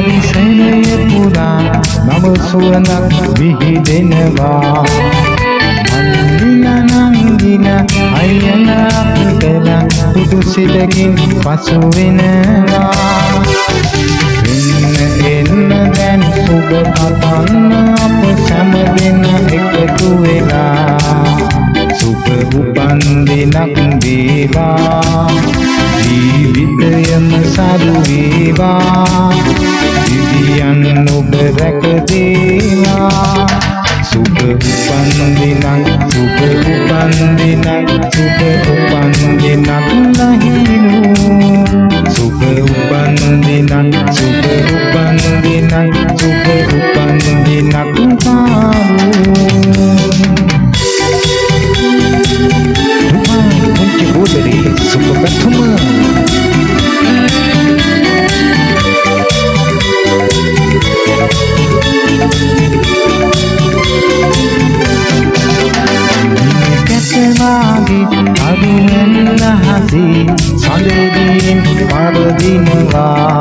පරිසරය පුරා නව සුවඳක් විහිදෙනවා. අන්දින අයනක් කලා පුදු සිතකින් පසු වෙනවා. එන්න දැන් සුබ පතන්න අප සැම දෙන එකතු වෙලා. සුබ උපන් දිනක් වේවා, ජීවිතයම සරු වේවා, දිවියන් ඔබ රැක දේවා. සුබ උපන් දිනක්, සුබ උපන් දිනක්, සුබ උපන් දිනක් ලහිරු. සුබ උපන් දිනක්, සුබ උපන් දිනක්, සුබ උපන් දිනක් පාරු. පුංචි බෝදරේ සුබ ප්‍රථම. කැටවාගේ අරුවෙන් හසී සඳෙදින් පරදිනවා.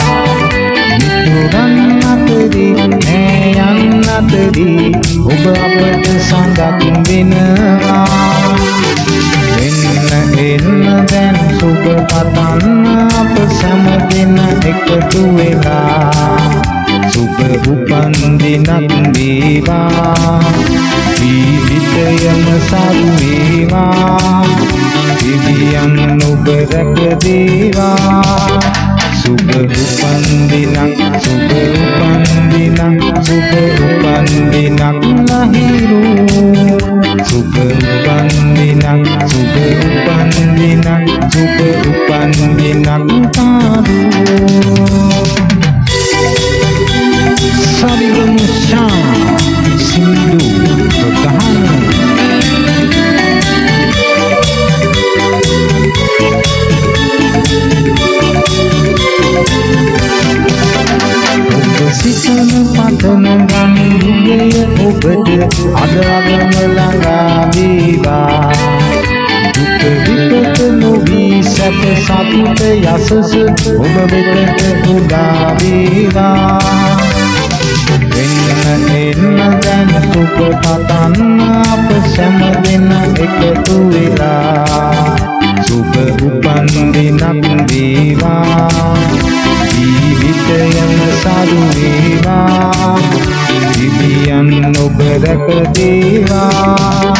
මිතුරන් අතරේ නෑයන් අතරේ ඔබ අපට සඳක් වෙනවා. එන්න දැන් සුබ පතන්න අප සැම දෙන එකතු වෙලා. සුබ උපන් දිනක් වේවා, ජීවිතයම සරු වේවා, දිවියන් ඔබ රැක දේවා. සුබ උපන් දිනක්, සුබ උපන් දිනක්, සුබ උපන් දිනක් ලහිරු. සුබ උපන් දිනක්, සුබ උපන් දිනක්, සුබ උපන් දිනක් පාරු. Sarigamu Sindu Bertahan. Sisan padangan budaya obada ada melanggar biba. Duka duka nobi satu satu yasas obada udah biba. එන්න දැන් සුබ පතන්න අප සැම දෙන එකතු වෙලා. සුබ උපන් දිනක් වේවා, ජීවිතයම සරු වේවා, දිවියන් ඔබ රැක දේවා.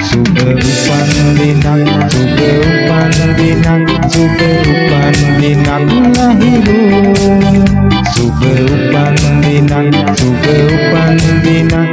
සුබ උපන් දිනක්, සුබ උපන් දිනක්, සුබ උපන් දිනක් ලහිරු. සුබ උපන් දිනක්, සුබ උපන් දිනක්,